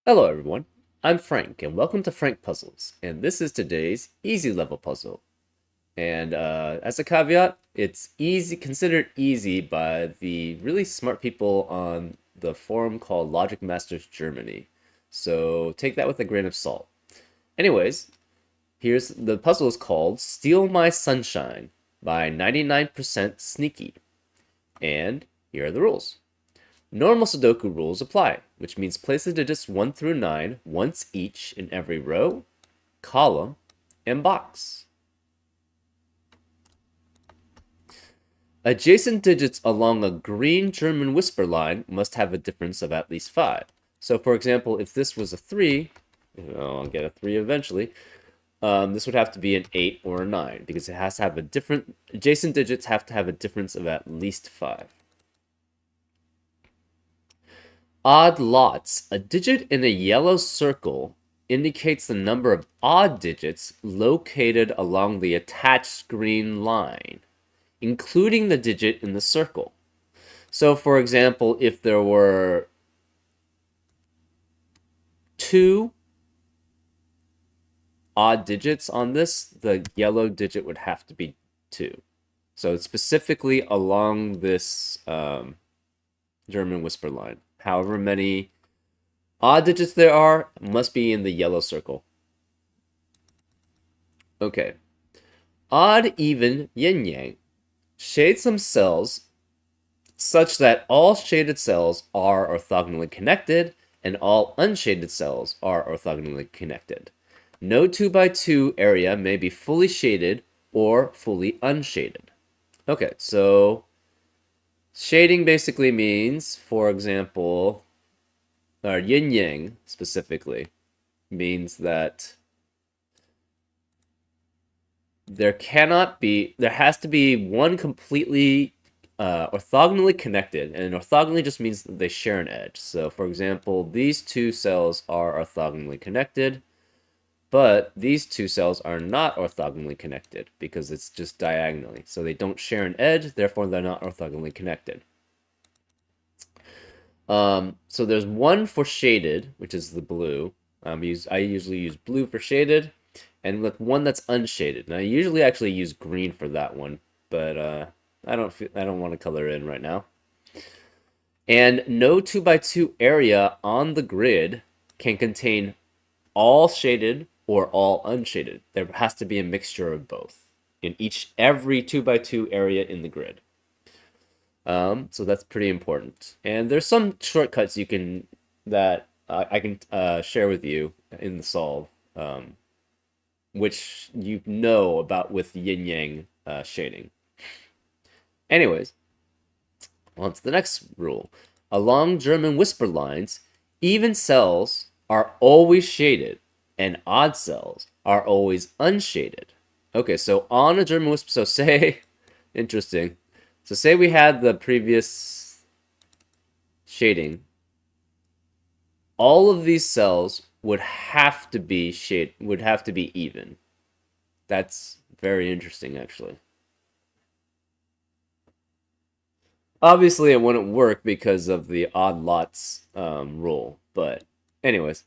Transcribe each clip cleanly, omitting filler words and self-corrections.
Hello everyone, I'm Frank and welcome to Frank Puzzles, and this is today's easy level puzzle. And as a caveat, it's considered easy by the really smart people on the forum called Logic Masters Germany. So take that with a grain of salt. Anyways, here's the puzzle is called Steal My Sunshine by 99% Sneaky. And here are the rules. Normal Sudoku rules apply, which means place the digits 1 through 9 once each in every row, column, and box. Adjacent digits along a green German whisper line must have a difference of at least 5. So, for example, if this was a 3, I'll get a 3 eventually, this would have to be an 8 or a 9 because it has to have a different, adjacent digits have to have a difference of at least 5. Odd lots. A digit in a yellow circle indicates the number of odd digits located along the attached green line, including the digit in the circle. So, for example, if there were 2 odd digits on this, the yellow digit would have to be 2. So, it's specifically along this German whisper line. However many odd digits there are must be in the yellow circle. Okay. Odd, even, yin yang. Shade some cells such that all shaded cells are orthogonally connected and all unshaded cells are orthogonally connected. No 2x2 area may be fully shaded or fully unshaded. Okay, so shading basically means, for example, or yin yang specifically, means that there has to be one completely orthogonally connected, and orthogonally just means that they share an edge. So, for example, these two cells are orthogonally connected, but these two cells are not orthogonally connected because it's just diagonally. So they don't share an edge, therefore they're not orthogonally connected. So there's one for shaded, which is the blue. I usually use blue for shaded, and with one that's unshaded. And I usually actually use green for that one, but I don't want to color in right now. And no 2x2 area on the grid can contain all shaded or all unshaded. There has to be a mixture of both in every 2x2 area in the grid. So that's pretty important. And there's some shortcuts that I can share with you in the solve, which you know about with yin yang shading. Anyways, on to the next rule. Along German whisper lines, even cells are always shaded, and odd cells are always unshaded. Okay, so on a German whisper, so say, interesting. So say we had the previous shading. All of these cells would have to be even. That's very interesting, actually. Obviously, it wouldn't work because of the odd lots rule. But anyways,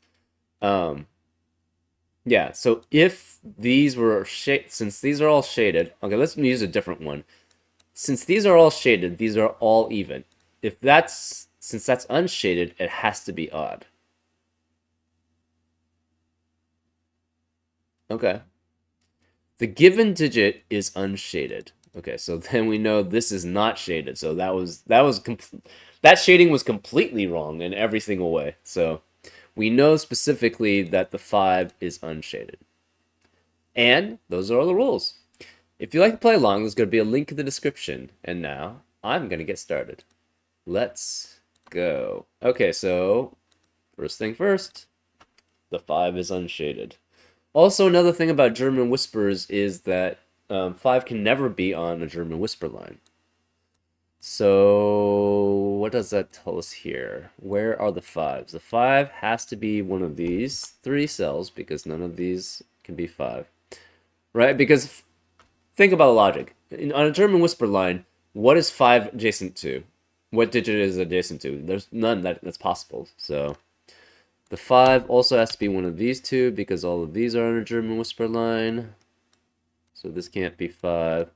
yeah. So if these were since these are all shaded, okay, let's use a different one. Since these are all shaded, these are all even. Since that's unshaded, it has to be odd. Okay. The given digit is unshaded. Okay, so then we know this is not shaded. So that shading was completely wrong in every single way. So we know specifically that the 5 is unshaded. And those are all the rules. If you like to play along, there's going to be a link in the description. And now I'm going to get started. Let's go. Okay, so first thing first, the 5 is unshaded. Also, another thing about German whispers is that 5 can never be on a German whisper line. So, what does that tell us here? Where are the 5s? The 5 has to be one of these 3 cells because none of these can be 5. Right? Because think about logic. On a German whisper line, what is 5 adjacent to? What digit is adjacent to? There's none that's possible. So, The 5 also has to be one of these two because all of these are on a German whisper line. So this can't be 5.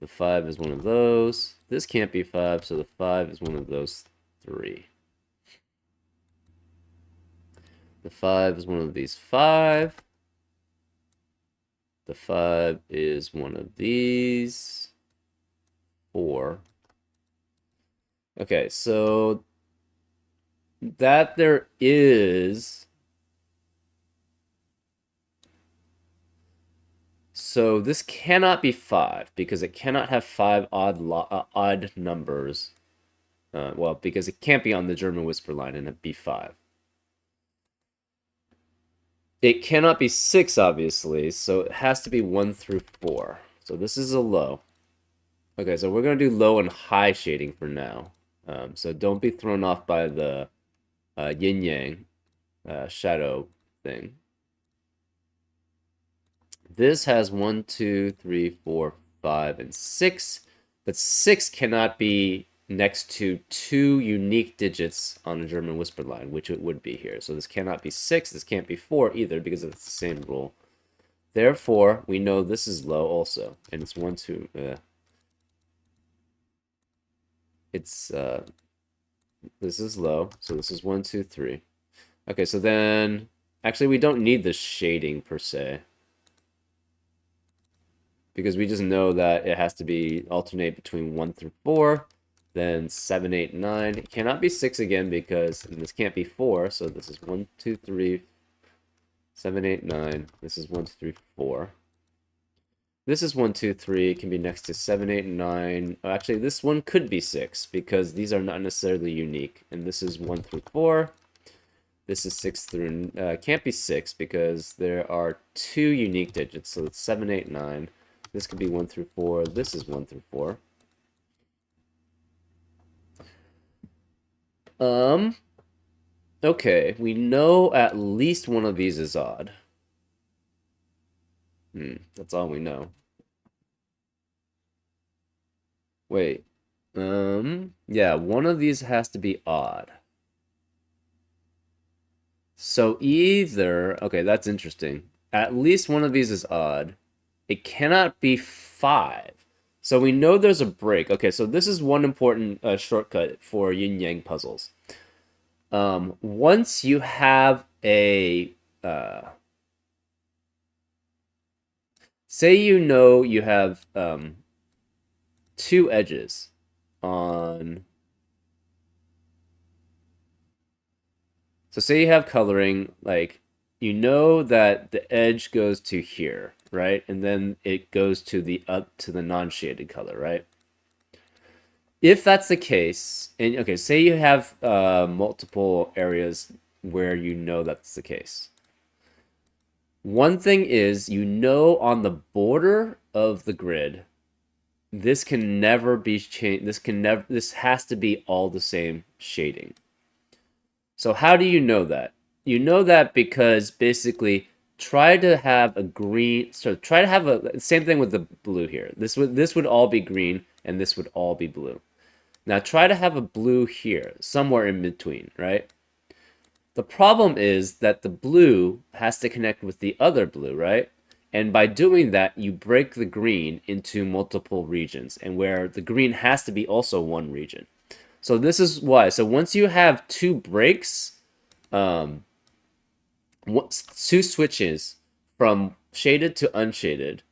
The 5 is one of those. This can't be 5, so the 5 is one of those 3. The 5 is one of these 5. The 5 is one of these 4. Okay, so that there is... So this cannot be 5 because it cannot have 5 odd numbers. Well, because it can't be on the German whisper line and it be 5. It cannot be 6, obviously, so it has to be 1 through 4. So this is a low. Okay, so we're going to do low and high shading for now. So don't be thrown off by the yin-yang shadow thing. This has 1, 2, 3, 4, 5, and 6, but 6 cannot be next to 2 unique digits on a German whisper line, which it would be here. So this cannot be 6, this can't be 4 either because it's the same rule. Therefore, we know this is low also, and it's 1, 2, it's, this is low, so this is 1, 2, 3. Okay, so then, actually we don't need the shading per se, because we just know that it has to be alternate between 1 through 4, then 7, 8, 9. It cannot be 6 again because this can't be 4, so this is 1, 2, 3, 7, 8, 9. This is 1, 2, 3, 4. This is 1, 2, 3. It can be next to 7, 8, and 9. Oh, actually, this one could be 6 because these are not necessarily unique. And this is 1 through 4. This is 6 through... can't be 6 because there are 2 unique digits. So it's 7, 8, 9. This could be 1 through 4. This is 1 through 4. Okay, we know at least one of these is odd. That's all we know. Wait. Yeah, one of these has to be odd. So either... Okay, that's interesting. At least one of these is odd. It cannot be 5. So we know there's a break. Okay, so this is one important shortcut for yin-yang puzzles. Once you have a... say you know you have 2 edges on... So say you have coloring, like, you know that the edge goes to here, right? And then it goes to the non-shaded color, right? If that's the case, and okay, say you have multiple areas where you know that's the case. One thing is, you know on the border of the grid, this can never be changed. This has to be all the same shading. So how do you know that? You know that because basically try to have a green, so try to have a, same thing with the blue here. This would all be green and this would all be blue. Now try to have a blue here, somewhere in between, right? The problem is that the blue has to connect with the other blue, right? And by doing that, you break the green into multiple regions, and where the green has to be also one region. So this is why. So once you have 2 breaks, 2 switches from shaded to unshaded,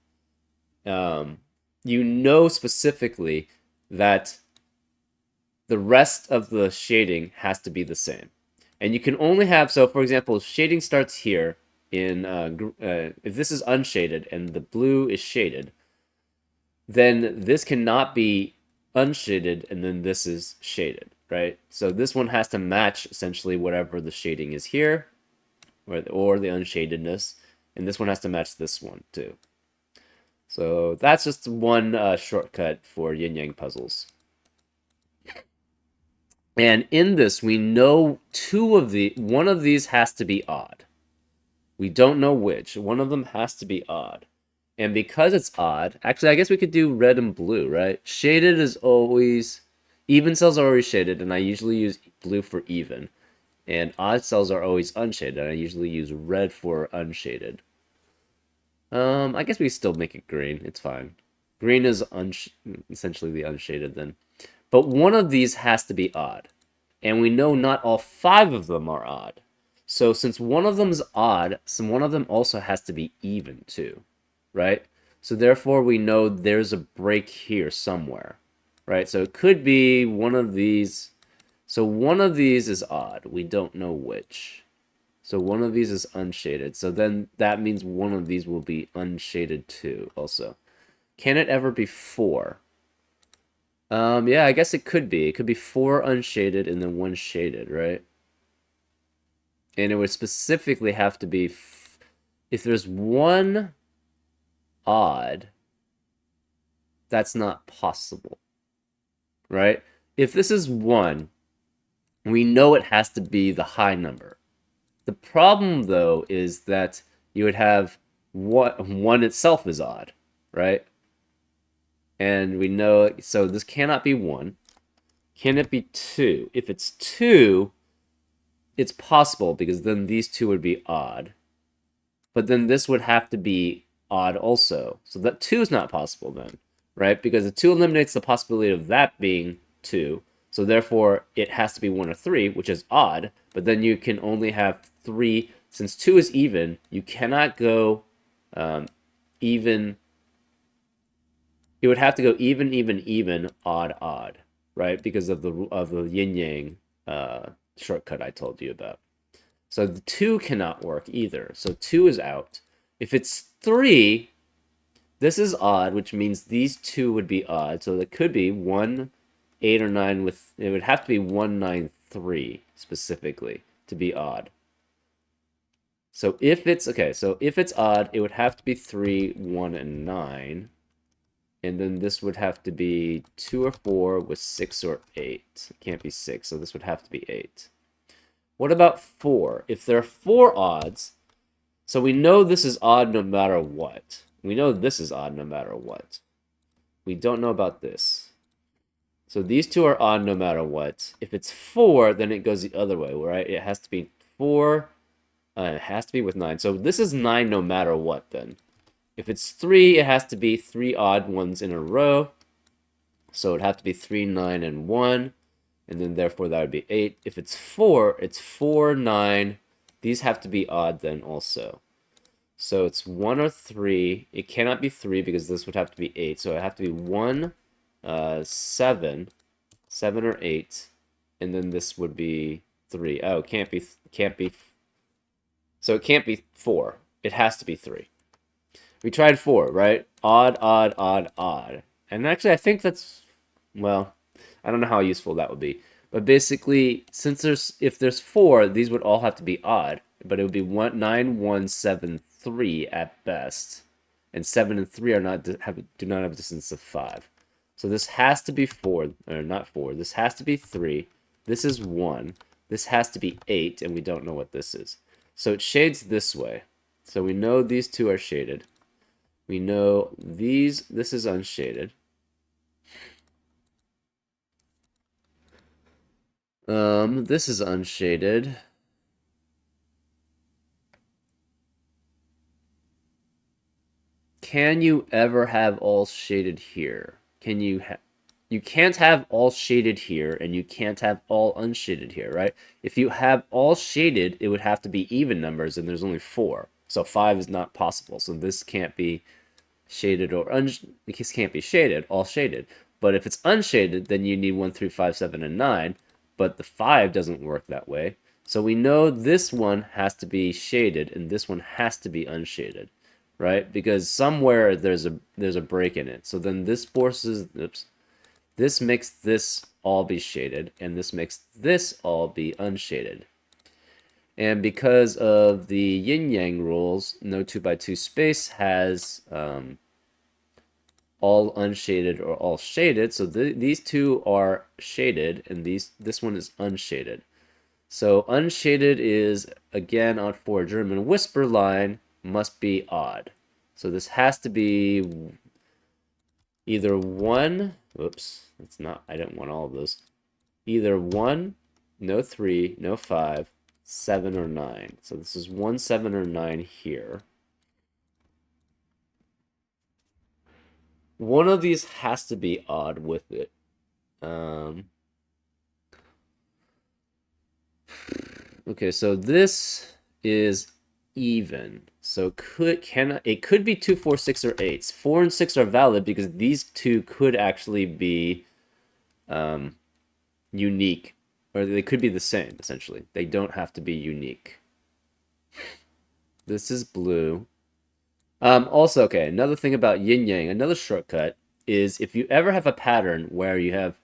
you know specifically that the rest of the shading has to be the same. And you can only have, so for example, if shading starts here, if this is unshaded and the blue is shaded, then this cannot be unshaded and then this is shaded, right? So this one has to match essentially whatever the shading is here, or the unshadedness, and this one has to match this one too. So that's just one shortcut for yin-yang puzzles. And in this, we know one of these has to be odd. We don't know which. One of them has to be odd. And because it's odd, actually, I guess we could do red and blue, right? Shaded is always, even cells are always shaded, and I usually use blue for even. And odd cells are always unshaded. I usually use red for unshaded. I guess we still make it green. It's fine. Green is essentially the unshaded then. But one of these has to be odd. And we know not all 5 of them are odd. So since one of them is odd, one of them also has to be even too, right? So therefore we know there's a break here somewhere, right? So it could be one of these. So one of these is odd. We don't know which. So one of these is unshaded. So then that means one of these will be unshaded too also. Can it ever be 4? Yeah, I guess it could be. It could be 4 unshaded and then 1 shaded, right? And it would specifically have to be if there's 1 odd, that's not possible, right? If this is 1, we know it has to be the high number. The problem, though, is that you would have 1 itself is odd, right? And we know, so this cannot be 1. Can it be 2? If it's 2, it's possible because then these 2 would be odd. But then this would have to be odd also. So that 2 is not possible then, right? Because the 2 eliminates the possibility of that being 2. So therefore, it has to be 1 or 3, which is odd. But then you can only have 3. Since 2 is even, you cannot go even. It would have to go even, even, even, odd, odd, right? Because of the yin yang shortcut I told you about. So the 2 cannot work either. So 2 is out. If it's 3, this is odd, which means these 2 would be odd. So it could be 1, 8, or 9 with... It would have to be 1, 9, 3 specifically to be odd. So if it's... Okay, so if it's odd, it would have to be 3, 1, and 9. And then this would have to be 2 or 4 with 6 or 8. It can't be 6, so this would have to be 8. What about 4? If there are 4 odds, so we know this is odd no matter what. We know this is odd no matter what. We don't know about this. So these 2 are odd no matter what. If it's 4, then it goes the other way, right? It has to be 4. It has to be with 9. So this is 9 no matter what then. If it's 3, it has to be 3 odd ones in a row. So it'd have to be 3, 9, and 1. And then therefore that would be 8. If it's 4, it's 4, 9. These have to be odd then also. So it's 1 or 3. It cannot be 3 because this would have to be 8. So it would have to be 1, 7, 7 or 8. And then this would be 3. Oh, it can't be. So it can't be 4. It has to be 3. We tried 4, right? Odd, odd, odd, odd. And actually, I think that's, well, I don't know how useful that would be. But basically, if there's 4, these would all have to be odd. But it would be 9, 1, 7, 3 at best. And 7 and 3 do not have a distance of 5. So this has to be 4, or not 4. This has to be 3. This is 1. This has to be 8, and we don't know what this is. So it shades this way. So we know these 2 are shaded. We know this is unshaded. This is unshaded. Can you ever have all shaded here? Can you you can't have all shaded here, and you can't have all unshaded here, right? If you have all shaded, it would have to be even numbers, and there's only 4. So 5 is not possible. So this can't be shaded or this can't be shaded, all shaded. But if it's unshaded, then you need 1, 3, 5, 7, and 9. But the 5 doesn't work that way. So we know this one has to be shaded, and this one has to be unshaded, right? Because somewhere there's a break in it. So then this forces, this makes this all be shaded, and this makes this all be unshaded. And because of the yin-yang rules, no 2x2 space has all unshaded or all shaded. So these 2 are shaded, and this one is unshaded. So unshaded is, again, for a German whisper line, must be odd. So this has to be either 1, it's not, I don't want all of those. Either 1, no 3, no 5, 7, or 9. So this is 1, 7, or 9 here. One of these has to be odd with it. Okay, so this is even. So it could be 2, 4, 6, or 8. 4 and 6 are valid because these two could actually be unique, or they could be the same, essentially. They don't have to be unique. This is blue. Also, okay, another thing about yin-yang, another shortcut is if you ever have a pattern where you have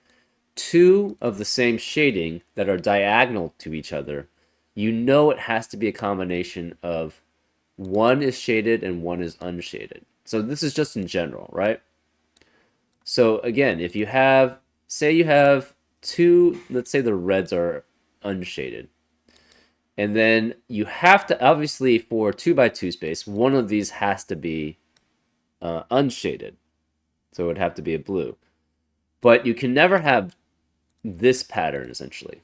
two of the same shading that are diagonal to each other, you know it has to be a combination of one is shaded and one is unshaded. So this is just in general, right? So again, if you have, say you have two, let's say the reds are unshaded. And then you have to, obviously for 2x2 space, one of these has to be unshaded. So it would have to be a blue. But you can never have this pattern, essentially,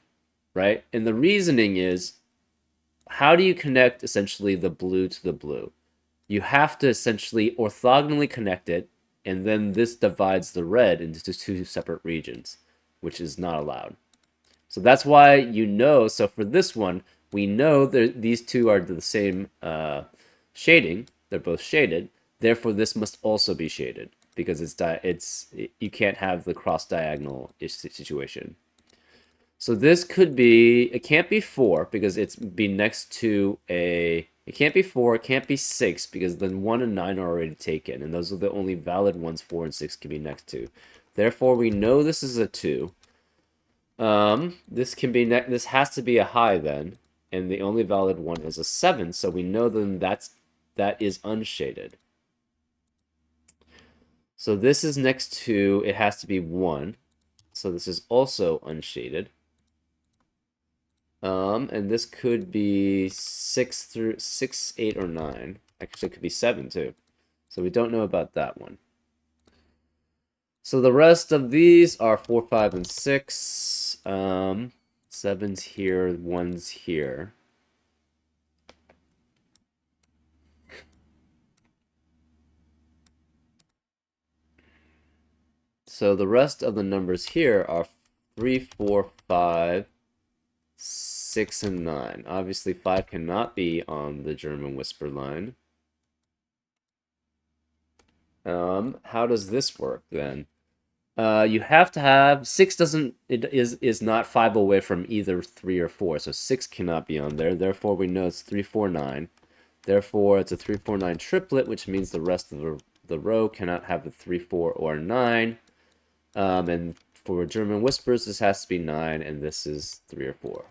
right? And the reasoning is, how do you connect, essentially, the blue to the blue? You have to essentially orthogonally connect it, and then this divides the red into two separate regions, which is not allowed. So that's why so for this one, we know that these two are the same shading. They're both shaded. Therefore, this must also be shaded because you can't have the cross diagonal situation. So this could be, it can't be 4 because it's be next to it can't be 4, it can't be 6 because then 1 and 9 are already taken, and those are the only valid ones 4 and 6 can be next to. Therefore, we know this is a 2. This has to be a high then, and the only valid one is a 7, so we know then that is unshaded. So this is next to, it has to be 1, so this is also unshaded. And this could be 6, 8, or 9. Actually, it could be 7 too. So we don't know about that one. So the rest of these are 4, 5, and 6. 7's here, 1's here. So the rest of the numbers here are 3, 4, 5, 6, and 9. Obviously, 5 cannot be on the German whisper line. How does this work then? You have to have 6 is not 5 away from either 3 or 4, so 6 cannot be on there. Therefore, we know it's 3, 4, 9. Therefore, it's a 3, 4, 9 triplet, which means the rest of the row cannot have the 3, 4, or 9. And for German whispers, this has to be 9, and this is 3 or 4.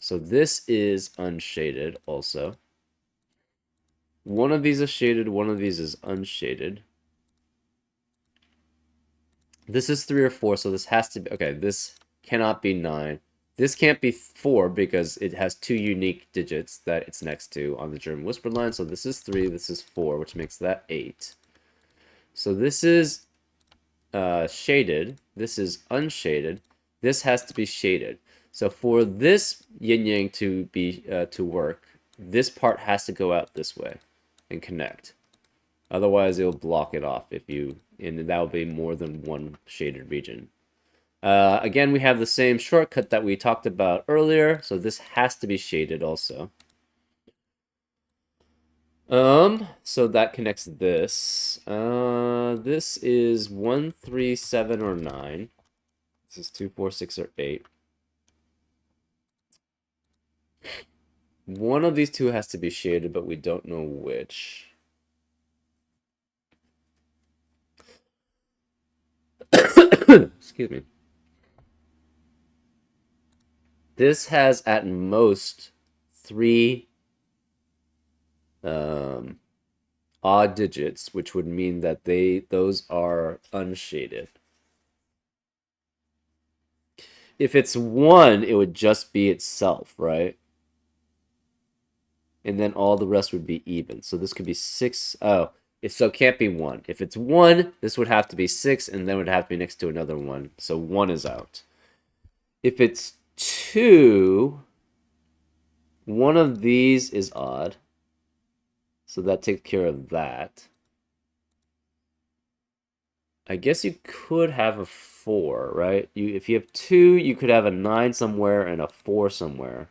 So this is unshaded also. One of these is shaded, one of these is unshaded. This is 3 or 4, so this has to be, okay, this cannot be 9. This can't be 4 because it has 2 unique digits that it's next to on the German whisper line. So this is 3, this is 4, which makes that 8. So this is shaded, this is unshaded, this has to be shaded. So for this yin-yang to be to work, this part has to go out this way and connect. Otherwise, it'll block it off and that will be more than one shaded region. Again, we have the same shortcut that we talked about earlier, so this has to be shaded also. So that connects this. This is 1, 3, 7, or 9. This is 2, 4, 6, or 8. One of these two has to be shaded, but we don't know which. Excuse me. This has at most 3 odd digits, which would mean that those are unshaded. If it's 1, it would just be itself, right? And then all the rest would be even. So this could be 6. Oh, so it can't be 1. If it's 1, this would have to be 6, and then it would have to be next to another 1. So 1 is out. If it's 2, one of these is odd. So that takes care of that. I guess you could have a 4, right? If you have 2, you could have a 9 somewhere and a 4 somewhere.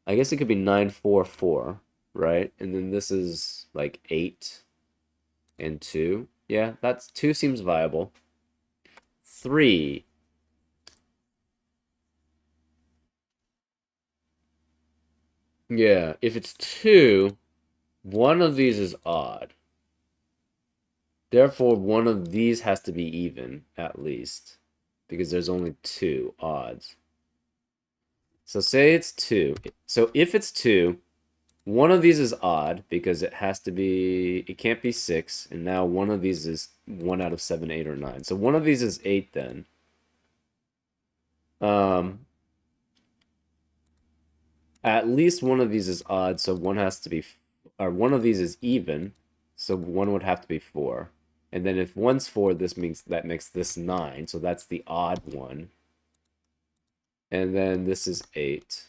I guess it could be 9, 4, 4, right? And then this is like 8 and 2. Yeah, that's 2 seems viable. 3. Yeah, if it's 2, one of these is odd. Therefore, one of these has to be even, at least. Because there's only 2 odds. So say it's 2. So if it's 2, one of these is odd because it has to be, it can't be 6. And now one of these is 1 out of 7, 8, or 9. So one of these is 8 then. At least one of these is odd, so one has to be, or one of these is even, so one would have to be 4. And then if one's 4, this means that makes this 9, so that's the odd one. And then this is 8.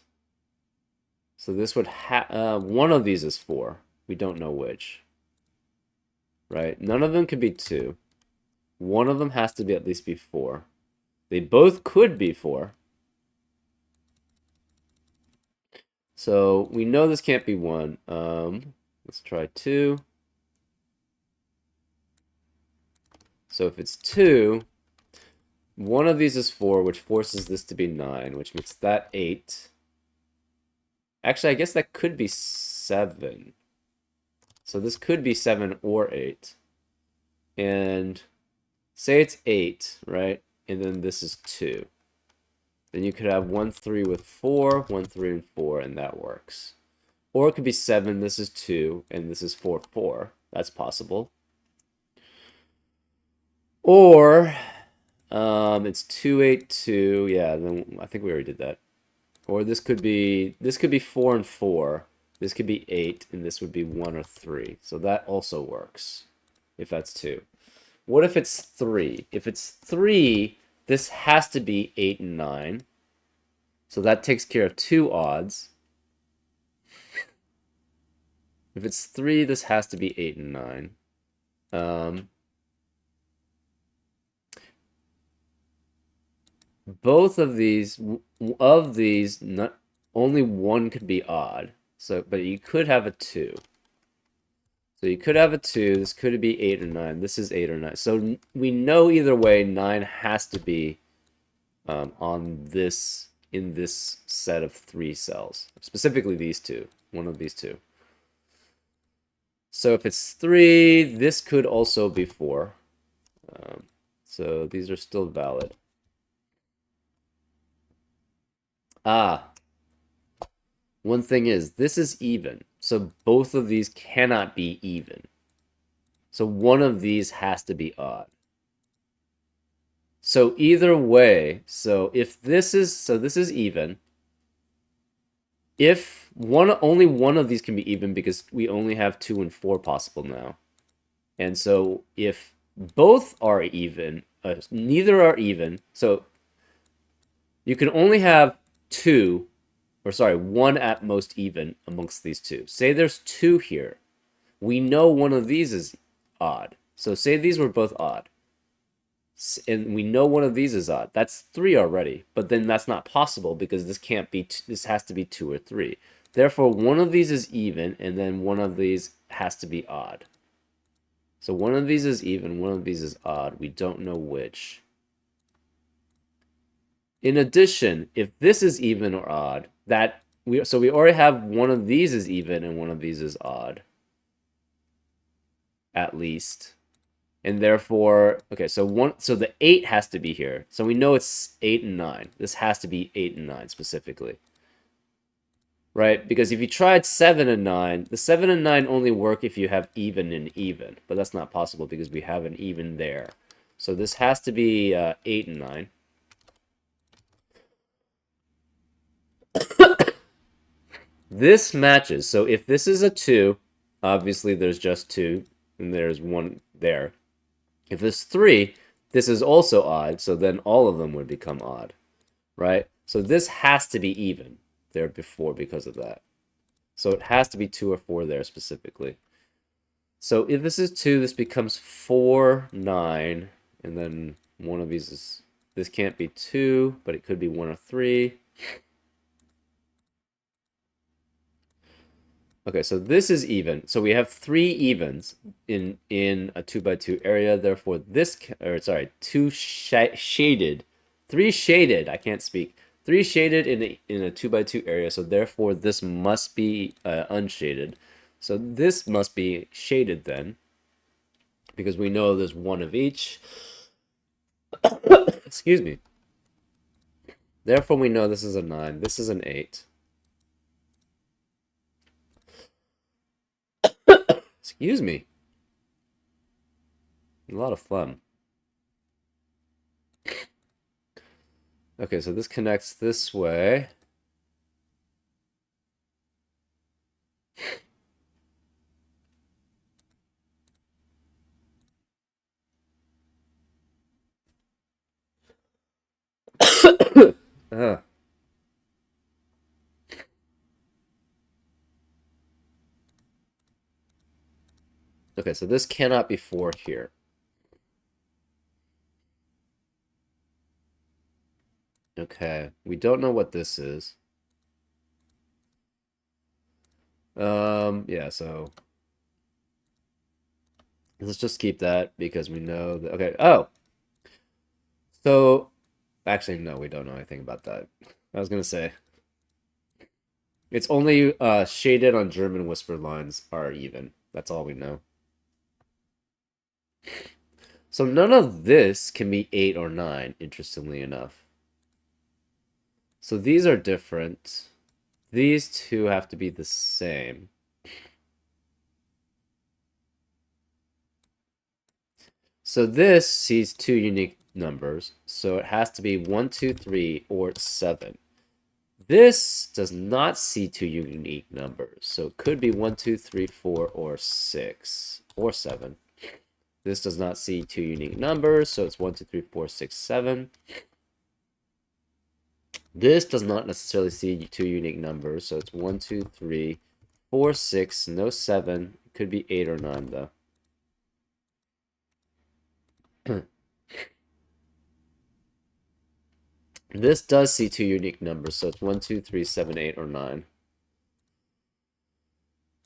So this would have, one of these is 4. We don't know which. Right? None of them could be 2. One of them has to be at least be 4. They both could be 4. So we know this can't be 1. Let's try 2. So if it's 2, one of these is 4, which forces this to be 9, which makes that 8. Actually, I guess that could be 7. So this could be 7 or 8. And say it's 8, right? And then this is 2. Then you could have 1, 3 with 4, 1, 3, and 4, and that works. Or it could be 7, this is 2, and this is 4, 4. That's possible. Or it's 2, 8, 2. Yeah, then I think we already did that. Or this could be 4 and 4. This could be 8, and this would be 1 or 3. So that also works, if that's 2. What if it's 3? If it's 3, this has to be 8 and 9. So that takes care of 2 odds. If it's 3, this has to be 8 and 9. Both of these, not, only one could be odd. So, but you could have a 2. So you could have a 2. This could be 8 or 9. This is 8 or 9. So we know either way 9 has to be on this, in this set of 3 cells. Specifically these two. One of these two. So if it's 3, this could also be 4. So these are still valid. One thing is, this is even. So both of these cannot be even. So one of these has to be odd. So either way, so if this is, so this is even. If only one of these can be even because we only have 2 and 4 possible now. And so if both are even, neither are even, so you can only have 2, or sorry, 1 at most even amongst these 2. Say there's 2 here. We know one of these is odd. So say these were both odd. And we know one of these is odd. That's 3 already. But then that's not possible because this can't be, this has to be 2 or 3. Therefore, one of these is even, and then one of these has to be odd. So one of these is even, one of these is odd. We don't know which. In addition, if this is even or odd, so we already have one of these is even and one of these is odd. At least. And therefore, okay, so the 8 has to be here. So we know it's 8 and 9. This has to be 8 and 9 specifically. Right? Because if you tried 7 and 9, the 7 and 9 only work if you have even and even. But that's not possible because we have an even there. So this has to be 8 and 9. This matches. So if this is a 2, obviously there's just 2, and there's 1 there. If it's 3, this is also odd, so then all of them would become odd, right? So this has to be even. there before because of that. So it has to be 2 or 4 there specifically. So if this is 2, this becomes 4, 9, and then one of these is, this can't be 2, but it could be 1 or 3. Okay, so this is even. So we have 3 evens in a 2x2 area. Therefore, this, or sorry, 2 shaded, 3 shaded. I can't speak. 3 shaded in a 2x2 area. So therefore, this must be unshaded. So this must be shaded then, because we know there's 1 of each. Excuse me. Therefore, we know this is a 9. This is an 8. Excuse me. A lot of phlegm. Okay, so this connects this way. uh. Okay, so this cannot be 4 here. Okay, we don't know what this is. Yeah, so let's just keep that because we know that. Okay, oh, so actually, no, we don't know anything about that. I was gonna say it's only shaded on German whisper lines are even. That's all we know. So none of this can be 8 or 9, interestingly enough. So these are different. These two have to be the same. So this sees 2 unique numbers, so it has to be 1, 2, 3, or 7. This does not see 2 unique numbers, so it could be 1, 2, 3, 4, or 6, or 7. This does not see 2 unique numbers, so it's 1, 2, 3, 4, 6, 7. This does not necessarily see 2 unique numbers, so it's 1, 2, 3, 4, 6, no 7. It could be 8 or 9, though. This does see 2 unique numbers, so it's 1, 2, 3, 7, 8, or 9.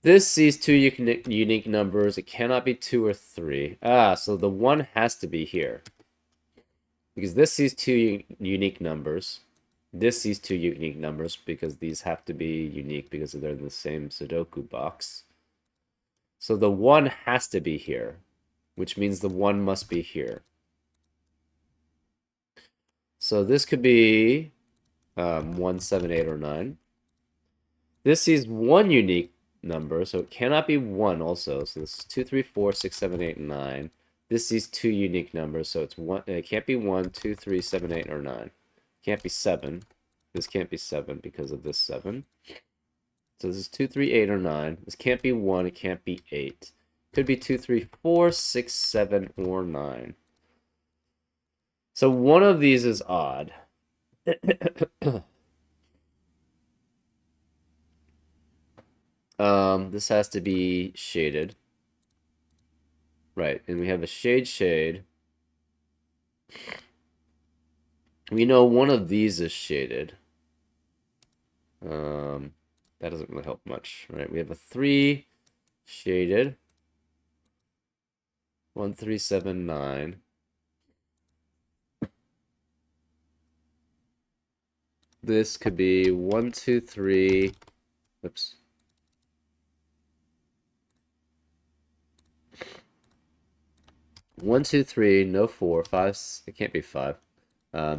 This sees 2 unique numbers. It cannot be 2 or 3. Ah, so the 1 has to be here. Because this sees 2 unique numbers. This sees 2 unique numbers because these have to be unique because they're in the same Sudoku box. So the 1 has to be here, which means the 1 must be here. So this could be 1, 7, 8, or 9. This sees 1 unique number, so it cannot be 1 also. So this is 2, 3, 4, 6, 7, 8, 9. This sees 2 unique numbers, so it's 1. It can't be 1, 2, 3, 7, 8, or 9. It can't be 7. This can't be 7 because of this 7. So this is 2, 3, 8, or 9. This can't be 1. It can't be 8. Could be 2, 3, 4, 6, 7, or 9. So one of these is odd. This has to be shaded. Right, and we have a shade. We know one of these is shaded. That doesn't really help much, right? We have a 3 shaded. 1, 3, 7, 9. This could be 1, 2, 3. Oops. One, two, three, no 4, 5. It can't be 5.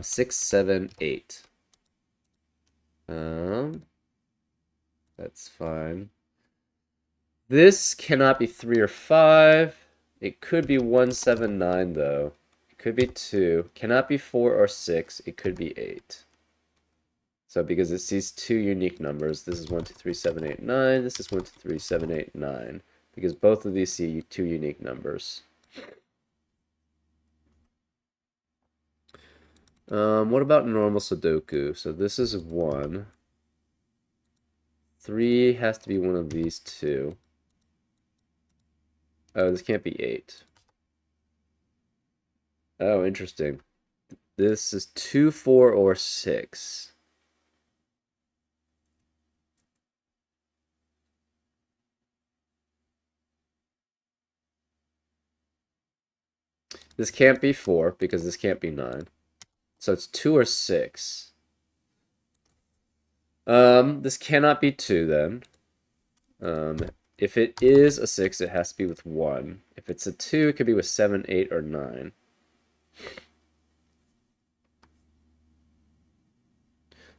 6, 7, 8. That's fine. This cannot be 3 or 5. It could be 1, 7, 9 though. It could be 2. Cannot be 4 or 6. It could be 8. So because it sees 2 unique numbers, this is 1, 2, 3, 7, 8, 9. This is 1, 2, 3, 7, 8, 9. Because both of these see 2 unique numbers. What about normal Sudoku? So this is 1. 3 has to be one of these two. Oh, this can't be 8. Oh, interesting. This is 2, 4, or 6. This can't be 4 because this can't be 9. So it's 2 or 6. This cannot be 2 then. If it is a 6, it has to be with 1. If it's a 2, it could be with 7, 8, or 9.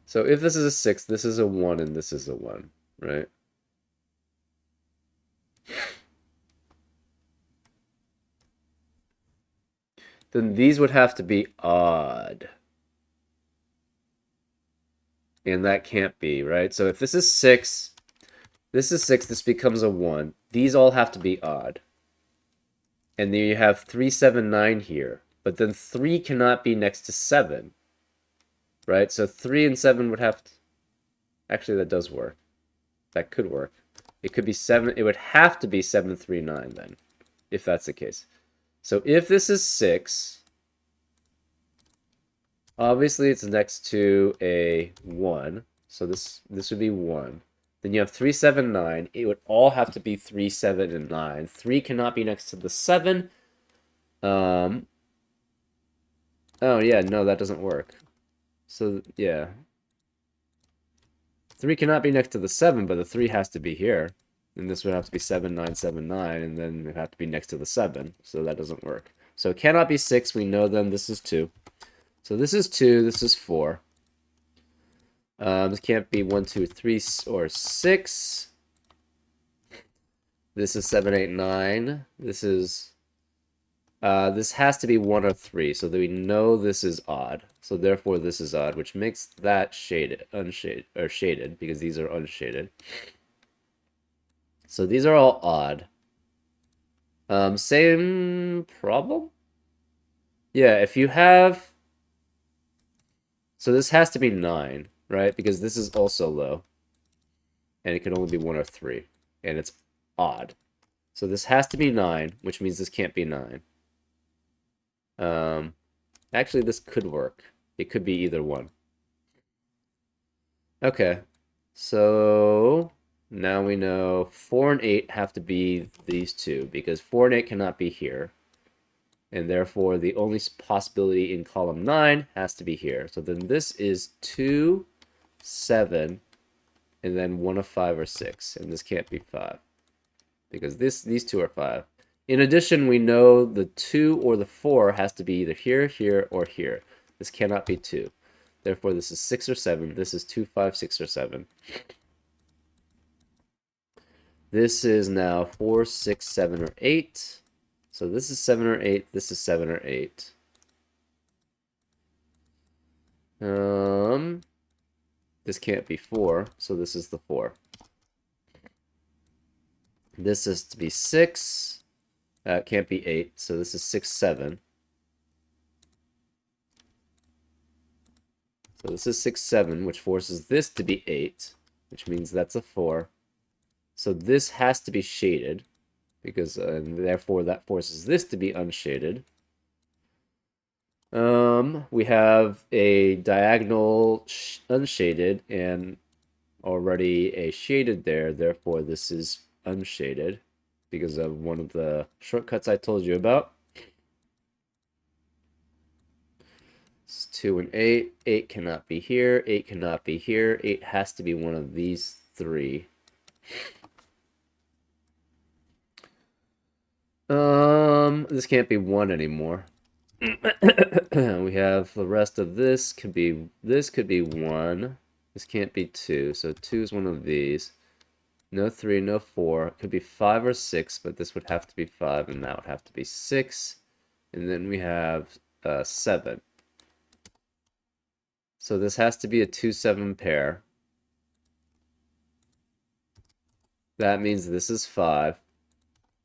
So if this is a 6, this is a 1, and this is a 1, right? Then these would have to be odd. And that can't be, right? So if this is 6, this becomes a 1. These all have to be odd. And then you have 3, 7, 9 here. But then 3 cannot be next to 7. Right? So 3 and 7 would have to... Actually, that does work. That could work. It could be 7. It would have to be 7, 3, 9 then, if that's the case. So if this is 6, obviously it's next to a 1. So this would be 1. Then you have 3, 7, 9. It would all have to be 3, 7, and 9. 3 cannot be next to the 7. Oh, yeah, no, that doesn't work. So, yeah. 3 cannot be next to the 7, but the 3 has to be here. And this would have to be 7, 9, 7, 9, and then it would have to be next to the 7. So that doesn't work. So it cannot be 6. We know then this is 2. So this is 2. This is 4. This can't be 1, 2, 3, or 6. This is 7, 8, 9. This is... this has to be 1 or 3, so that we know this is odd. So therefore this is odd, which makes that shaded, unshaded, or shaded, because these are unshaded. So these are all odd. Same problem? Yeah, if you have... So this has to be 9, right? Because this is also low. And it can only be 1 or 3. And it's odd. So this has to be 9, which means this can't be 9. Actually, this could work. It could be either one. Okay. So now we know 4 and 8 have to be these two, because 4 and 8 cannot be here. And therefore, the only possibility in column 9 has to be here. So then this is 2, 7, and then 1 of 5 or 6. And this can't be 5, because these two are 5. In addition, we know the 2 or the 4 has to be either here, here, or here. This cannot be 2. Therefore, this is 6 or 7. This is 2, 5, 6, or 7. This is now 4, 6, 7, or 8. So this is 7 or 8. This is 7 or 8. This can't be 4, so this is the 4. This is to be 6. It can't be 8, so this is 6, 7. So this is 6, 7, which forces this to be 8, which means that's a 4. So this has to be shaded, because and therefore that forces this to be unshaded. We have a diagonal unshaded and already a shaded there, therefore this is unshaded because of one of the shortcuts I told you about. It's 2 and 8. 8 cannot be here. 8 cannot be here. 8 has to be one of these three. This can't be 1 anymore. We have the rest of this could be 1. This can't be 2, so 2 is one of these. No 3, no 4. It could be 5 or 6, but this would have to be 5, and that would have to be 6. And then we have 7. So this has to be a 2-7 pair. That means this is 5.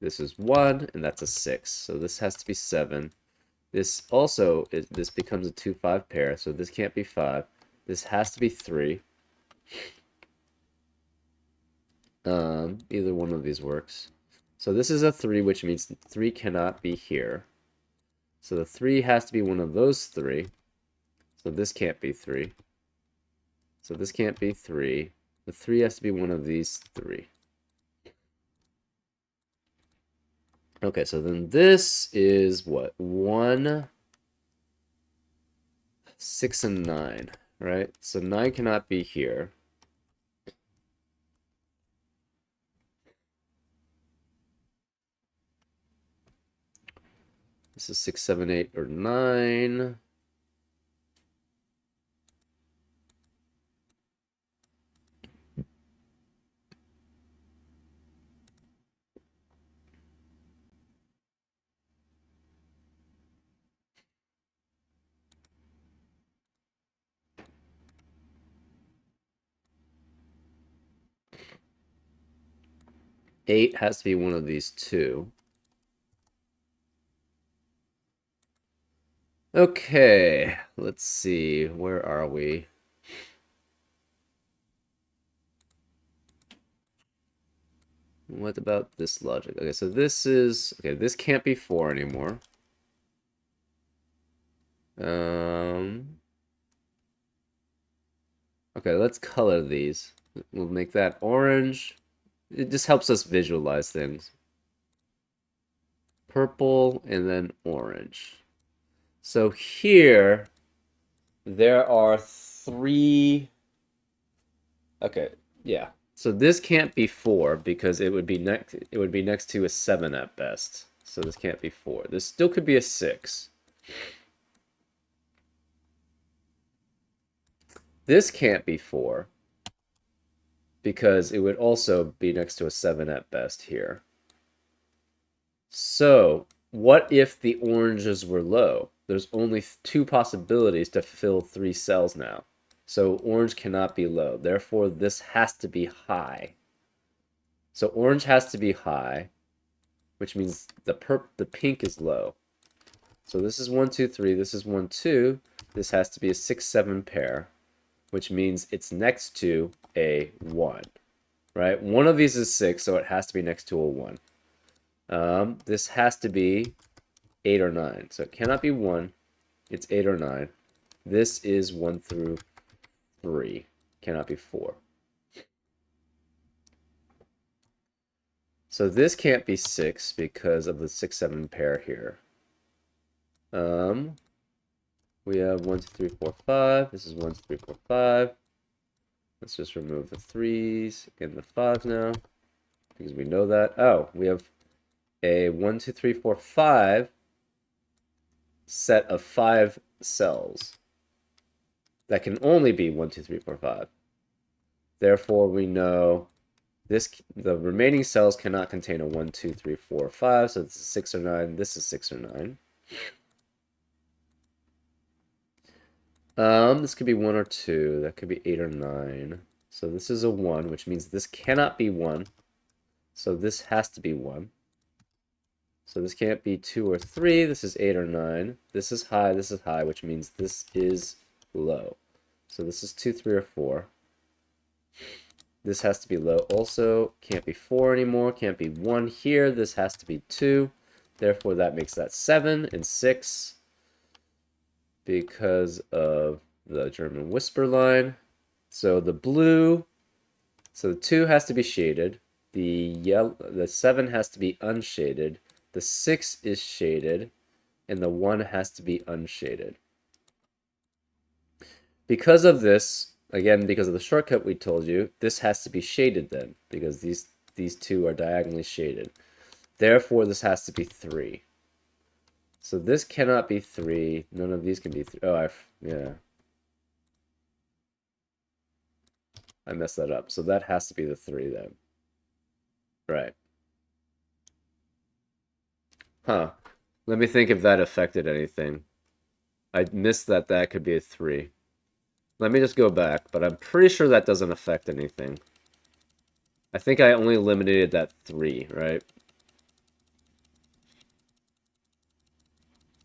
This is 1, and that's a 6. So this has to be 7. This also, this becomes a 2-5 pair, so this can't be 5. This has to be 3. Either one of these works. So this is a 3, which means 3 cannot be here. So the 3 has to be one of those 3. So this can't be 3. So this can't be 3. The 3 has to be one of these 3. Okay, so then this is what? 1, 6, and 9, right? So 9 cannot be here. This is 6, 7, 8, or 9. Eight has to be one of these two. Okay, let's see. Where are we? What about this logic? Okay, so this is... Okay, this can't be 4 anymore. Okay, let's color these. We'll make that orange. It just helps us visualize things. Purple and then orange. So here, there are 3... Okay, yeah. So this can't be 4 because it would be next to a 7 at best. So this can't be 4. This still could be a 6. This can't be 4 because it would also be next to a 7 at best here. So, what if the oranges were low? There's only 2 possibilities to fill 3 cells now. So orange cannot be low. Therefore, this has to be high. So orange has to be high, which means the pink is low. So this is 1, 2, 3. This is 1, 2. This has to be a 6, 7 pair, which means it's next to a 1, right? One of these is 6, so it has to be next to a 1. This has to be 8 or 9. So it cannot be 1. It's 8 or 9. This is 1 through 3. Cannot be 4. So this can't be 6 because of the 6, 7 pair here. We have 1, 2, 3, 4, 5. This is 1, 2, 3, 4, 5. Let's just remove the 3s and the 5s now because we know that. Oh, we have a 1, 2, 3, 4, 5 set of 5 cells that can only be 1, 2, 3, 4, 5. Therefore, we know the remaining cells cannot contain a 1, 2, 3, 4, 5. So this is 6 or 9. This is 6 or 9. This could be 1 or 2. That could be 8 or 9. So this is a 1, which means this cannot be 1. So this has to be 1. So this can't be 2 or 3. This is 8 or 9. This is high, which means this is low. So this is 2, 3, or 4. This has to be low also. Can't be 4 anymore. Can't be 1 here. This has to be 2. Therefore, that makes that 7 and 6 because of the German whisper line. So the blue, so the 2 has to be shaded. The 7 has to be unshaded. The 6 is shaded. And the 1 has to be unshaded. Because of this, again, because of the shortcut we told you, this has to be shaded then, because these 2 are diagonally shaded. Therefore, this has to be 3. So this cannot be 3. None of these can be 3. Oh, yeah. I messed that up. So that has to be the 3 then. Right. Huh. Let me think if that affected anything. I missed that could be a 3. Let me just go back, but I'm pretty sure that doesn't affect anything. I think I only eliminated that 3, right?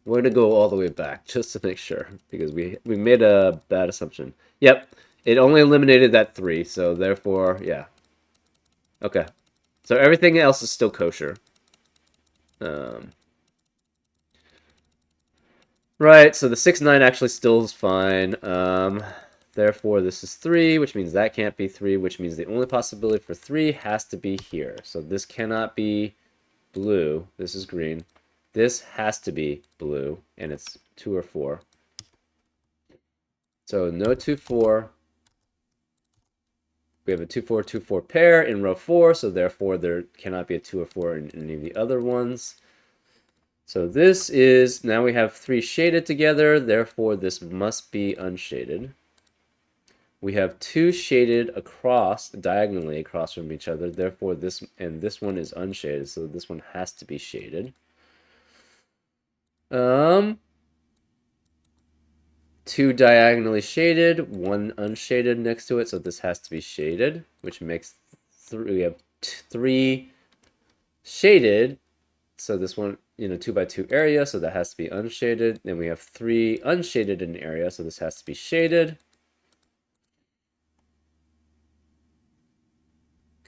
We're going to go all the way back just to make sure, because we made a bad assumption. Yep, it only eliminated that 3, so therefore, yeah. Okay. So everything else is still kosher. Um, right, so the 6, 9 actually still is fine. Therefore, this is 3, which means that can't be 3, which means the only possibility for 3 has to be here. So this cannot be blue. This is green. This has to be blue, and it's 2 or 4. So no 2, 4. We have a 2, 4, 2, 4 pair in row 4, so therefore there cannot be a 2 or 4 in any of the other ones. So this is, now we have 3 shaded together, therefore this must be unshaded. We have 2 shaded across, diagonally across from each other, therefore this, and this one is unshaded, so this one has to be shaded. 2 diagonally shaded, 1 unshaded next to it, so this has to be shaded, which makes we have 3 shaded, so this one in a 2 by 2 area, so that has to be unshaded. Then we have 3 unshaded in an area, so this has to be shaded.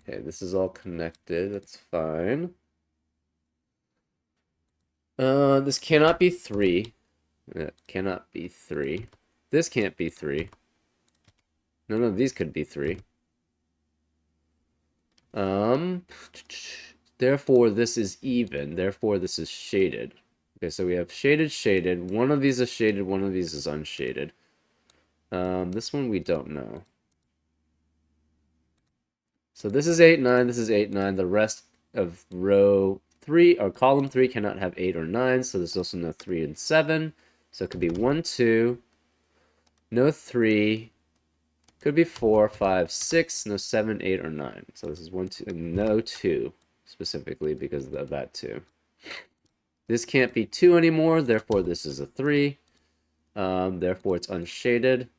Okay, this is all connected, that's fine. This cannot be 3. That cannot be 3. This can't be 3. None of these could be 3. Therefore this is even. Therefore this is shaded. Okay, so we have shaded, shaded. One of these is shaded, one of these is unshaded. This one we don't know. So this is 8, 9, this is 8, 9. The rest of row 3 or column 3 cannot have 8 or 9, so there's also no 3 and 7. So it could be 1, 2, no 3, could be 4, 5, 6, no 7, 8, or 9. So this is 1, 2, and no 2 specifically because of that 2. This can't be 2 anymore, therefore this is a 3. Therefore it's unshaded.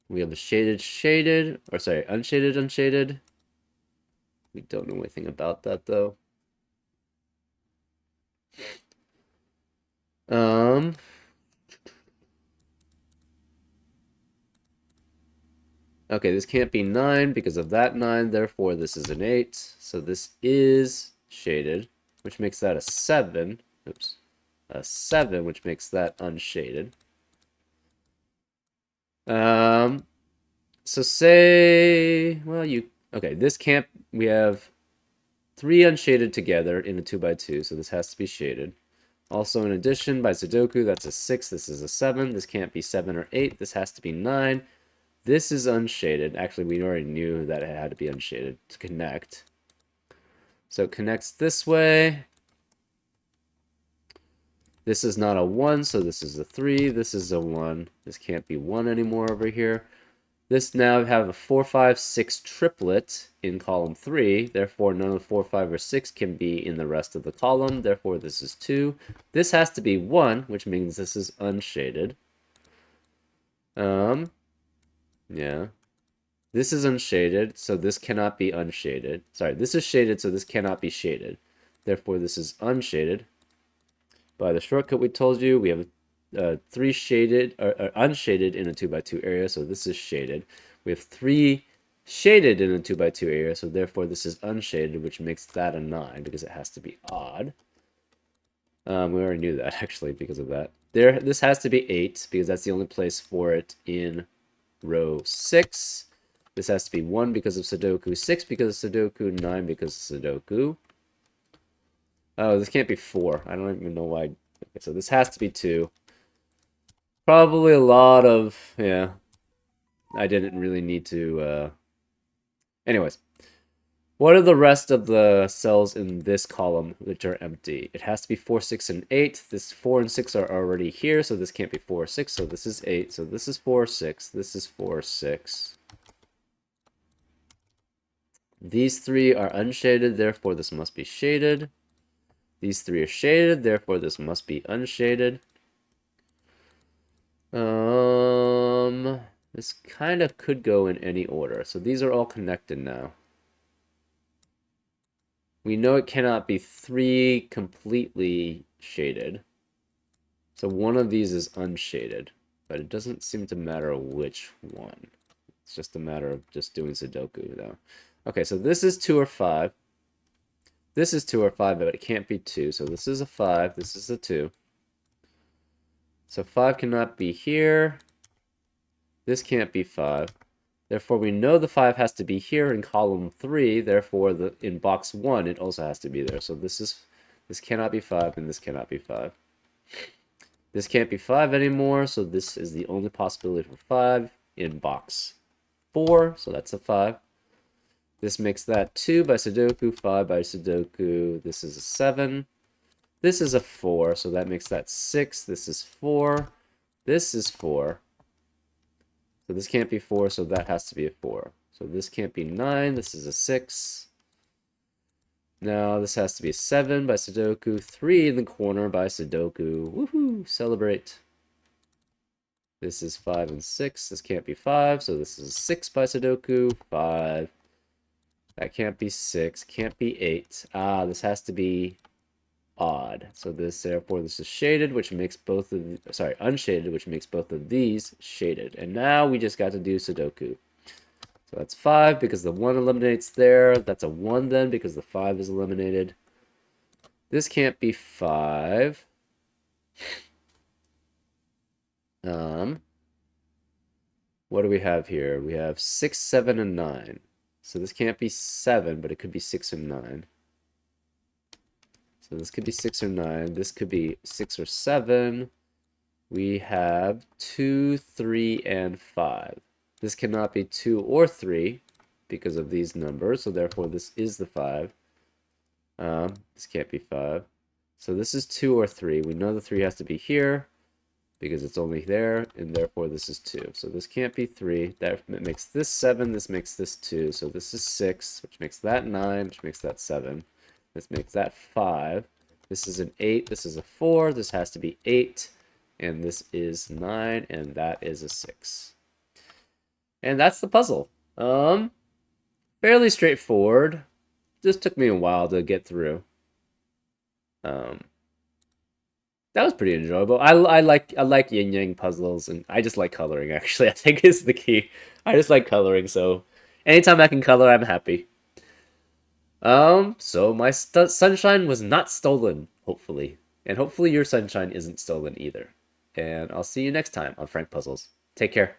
We have a shaded, shaded, or sorry, unshaded, unshaded. We don't know anything about that though. Okay, this can't be 9 because of that 9, therefore this is an 8. So this is shaded, which makes that a 7. Oops. A 7, which makes that unshaded. So say, well, okay, this can't, we have 3 unshaded together in a 2 by 2, so this has to be shaded. Also, in addition, by Sudoku, that's a 6, this is a 7. This can't be 7 or 8, this has to be 9. This is unshaded. Actually, we already knew that it had to be unshaded to connect. So it connects this way. This is not a 1, so this is a 3. This is a 1. This can't be 1 anymore over here. This now have a 4, 5, 6 triplet in column 3. Therefore, none of the 4, 5, or 6 can be in the rest of the column. Therefore, this is 2. This has to be 1, which means this is unshaded. Yeah. This is unshaded, so this cannot be unshaded. Sorry, this is shaded, so this cannot be shaded. Therefore, this is unshaded. By the shortcut we told you, we have 3 shaded or unshaded in a 2 by 2 area, so this is shaded. We have 3 shaded in a 2 by 2 area, so therefore this is unshaded, which makes that a 9 because it has to be odd. We already knew that actually because of that. This has to be 8 because that's the only place for it in row 6. This has to be 1 because of Sudoku, 6 because of Sudoku, 9 because of Sudoku. Oh, this can't be 4. I don't even know why. Okay, so this has to be 2. Probably a lot of, yeah. I didn't really need to, anyways. What are the rest of the cells in this column which are empty? It has to be 4, 6, and 8. This 4 and 6 are already here, so this can't be 4 or 6, so this is 8. So this is 4, 6. This is 4, 6. These 3 are unshaded, therefore this must be shaded. These 3 are shaded, therefore this must be unshaded. This kind of could go in any order. So these are all connected now. We know it cannot be 3 completely shaded. So one of these is unshaded, but it doesn't seem to matter which one. It's just a matter of just doing Sudoku though. Okay, so this is 2 or 5. This is 2 or 5, but it can't be 2. So this is a 5. This is a 2. So 5 cannot be here. This can't be 5. Therefore, we know the 5 has to be here in column 3. Therefore, in box 1, it also has to be there. So this cannot be 5, and this cannot be 5. This can't be 5 anymore, so this is the only possibility for 5 in box 4. So that's a 5. This makes that 2 by Sudoku, 5 by Sudoku. This is a 7. This is a 4, so that makes that 6. This is 4. This is 4. So this can't be 4, so that has to be a 4. So this can't be 9. This is a 6. Now this has to be a 7 by Sudoku. 3 in the corner by Sudoku. Woohoo! Celebrate. This is 5 and 6. This can't be 5, so this is 6 by Sudoku. 5. That can't be 6. Can't be 8. Ah, this has to be odd. So therefore, this is shaded, which makes both of unshaded, which makes both of these shaded. And now we just got to do Sudoku. So that's 5 because the 1 eliminates there. That's a 1 then because the 5 is eliminated. This can't be 5. What do we have here? We have 6, 7, and 9. So this can't be 7, but it could be 6 and 9. So this could be 6 or 9. This could be 6 or 7. We have 2, 3, and 5. This cannot be 2 or 3 because of these numbers, so therefore this is the 5. This can't be 5. So this is 2 or 3. We know the 3 has to be here because it's only there, and therefore this is 2. So this can't be 3. That makes this 7. This makes this 2. So this is 6, which makes that 9, which makes that 7. This makes that 5. This is an 8. This is a 4. This has to be 8. And this is 9. And that is a 6. And that's the puzzle. Fairly straightforward. Just took me a while to get through. That was pretty enjoyable. I like yin yang puzzles, and I just like coloring. Actually, I think is the key. I just like coloring, so anytime I can color, I'm happy. So my sunshine was not stolen, hopefully, and hopefully your sunshine isn't stolen either. And I'll see you next time on Frank Puzzles. Take care.